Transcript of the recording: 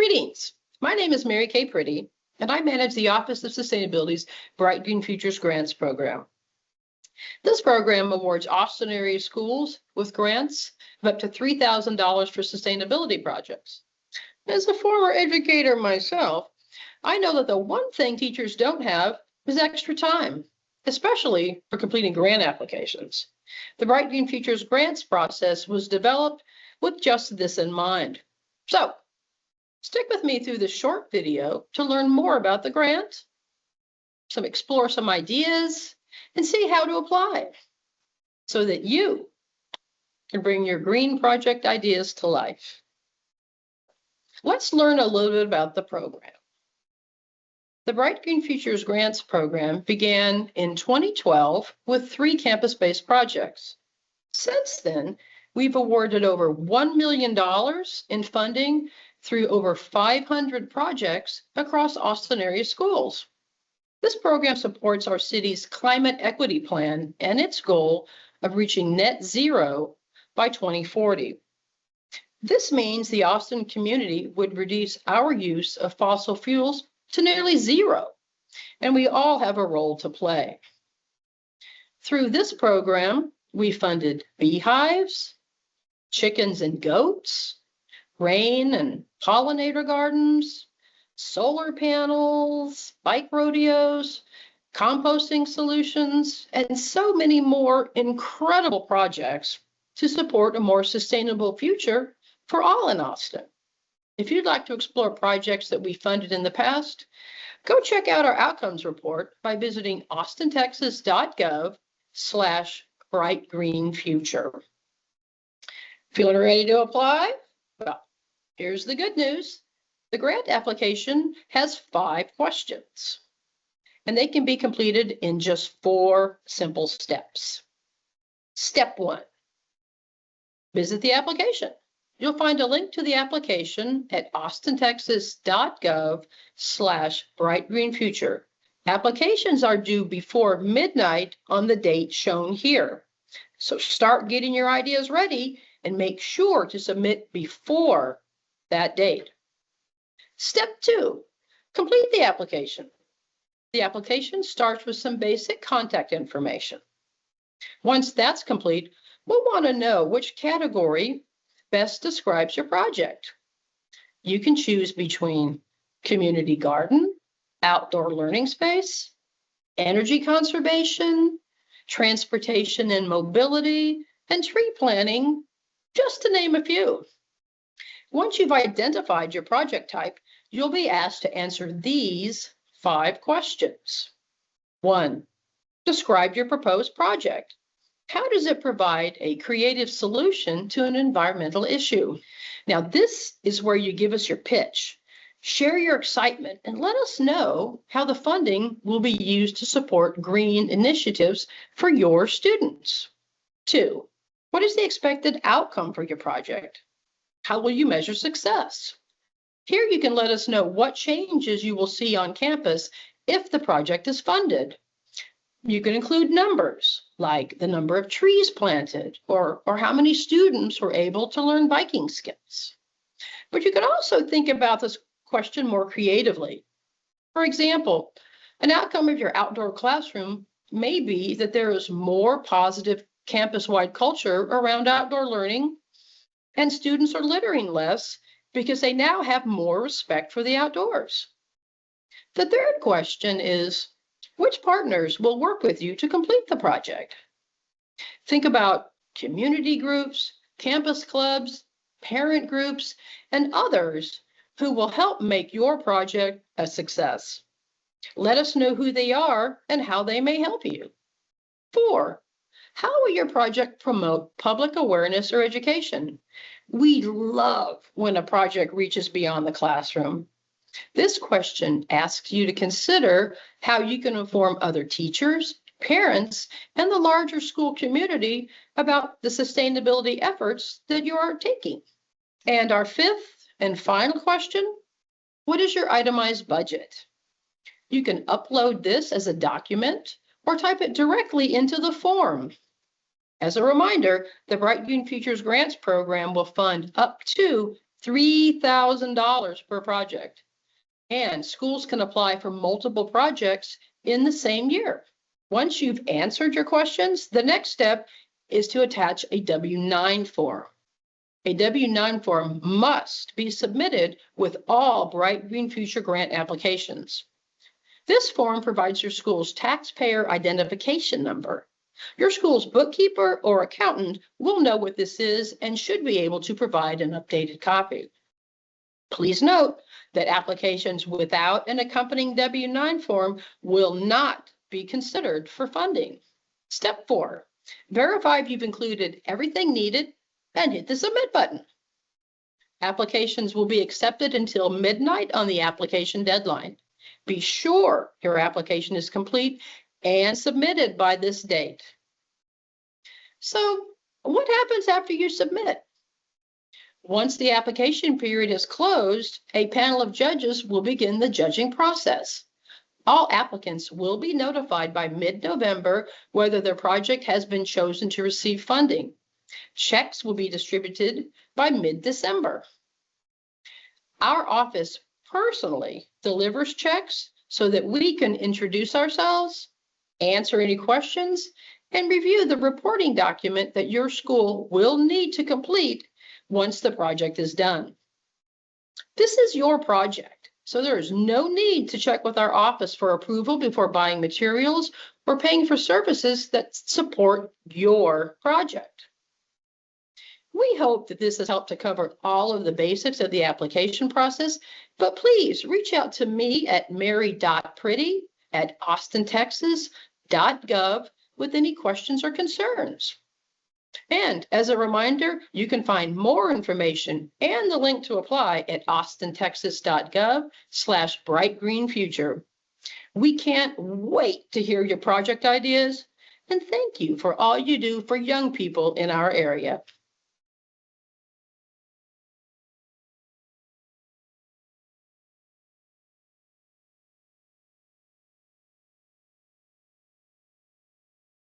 Greetings. My name is Mary Kay Priddy, and I manage the Office of Sustainability's Bright Green Futures Grants program. This program awards Austin area schools with grants of up to $3,000 for sustainability projects. As a former educator myself, I know that the one thing teachers don't have is extra time, especially for completing grant applications. The Bright Green Futures grants process was developed with just this in mind. So, stick with me through this short video to learn more about the grant, explore some ideas, and see how to apply so that you can bring your green project ideas to life. Let's learn a little bit about the program. The Bright Green Futures Grants program began in 2012 with 3 campus-based projects. Since then, we've awarded over $1 million in funding through over 500 projects across Austin area schools. This program supports our city's climate equity plan and its goal of reaching net zero by 2040. This means the Austin community would reduce our use of fossil fuels to nearly zero, and we all have a role to play. Through this program, we funded beehives, chickens and goats, rain and pollinator gardens, solar panels, bike rodeos, composting solutions, and so many more incredible projects to support a more sustainable future for all in Austin. If you'd like to explore projects that we funded in the past, go check out our outcomes report by visiting austintexas.gov/brightgreenfuture. Feeling ready to apply? Well, here's the good news. The grant application has 5 questions, and they can be completed in just 4 simple steps. Step 1, visit the application. You'll find a link to the application at austintexas.gov/brightgreenfuture. Applications are due before midnight on the date shown here. So start getting your ideas ready and make sure to submit before that date. Step 2, complete the application. The application starts with some basic contact information. Once that's complete, we'll want to know which category best describes your project. You can choose between community garden, outdoor learning space, energy conservation, transportation and mobility, and tree planting, just to name a few. Once you've identified your project type, you'll be asked to answer these 5 questions. 1, describe your proposed project. How does it provide a creative solution to an environmental issue? Now, this is where you give us your pitch. Share your excitement and let us know how the funding will be used to support green initiatives for your students. 2, what is the expected outcome for your project? How will you measure success? Here you can let us know what changes you will see on campus if the project is funded. You can include numbers like the number of trees planted or how many students were able to learn biking skills. But you can also think about this question more creatively. For example, an outcome of your outdoor classroom may be that there is more positive campus-wide culture around outdoor learning, and students are littering less because they now have more respect for the outdoors. The third question is, which partners will work with you to complete the project? Think about community groups, campus clubs, parent groups, and others who will help make your project a success. Let us know who they are and how they may help you. 4, how will your project promote public awareness or education? We love when a project reaches beyond the classroom. This question asks you to consider how you can inform other teachers, parents, and the larger school community about the sustainability efforts that you are taking. And our 5th and final question, what is your itemized budget? You can upload this as a document or type it directly into the form. As a reminder, the Bright Green Futures Grants program will fund up to $3,000 per project. And schools can apply for multiple projects in the same year. Once you've answered your questions, the next step is to attach a W-9 form. A W-9 form must be submitted with all Bright Green Future grant applications. This form provides your school's taxpayer identification number. Your school's bookkeeper or accountant will know what this is and should be able to provide an updated copy. Please note that applications without an accompanying W-9 form will not be considered for funding. Step 4, verify if you've included everything needed and hit the submit button. Applications will be accepted until midnight on the application deadline. Be sure your application is complete and submitted by this date. So, what happens after you submit? Once the application period is closed, a panel of judges will begin the judging process. All applicants will be notified by mid-November whether their project has been chosen to receive funding. Checks will be distributed by mid-December. Our office personally delivers checks so that we can introduce ourselves, answer any questions, and review the reporting document that your school will need to complete once the project is done. This is your project, so there is no need to check with our office for approval before buying materials or paying for services that support your project. We hope that this has helped to cover all of the basics of the application process, but please reach out to me at mary.priddy@austontexas.gov with any questions or concerns. And as a reminder, you can find more information and the link to apply at austontexas.gov/brightgreenfuture. We can't wait to hear your project ideas, and thank you for all you do for young people in our area.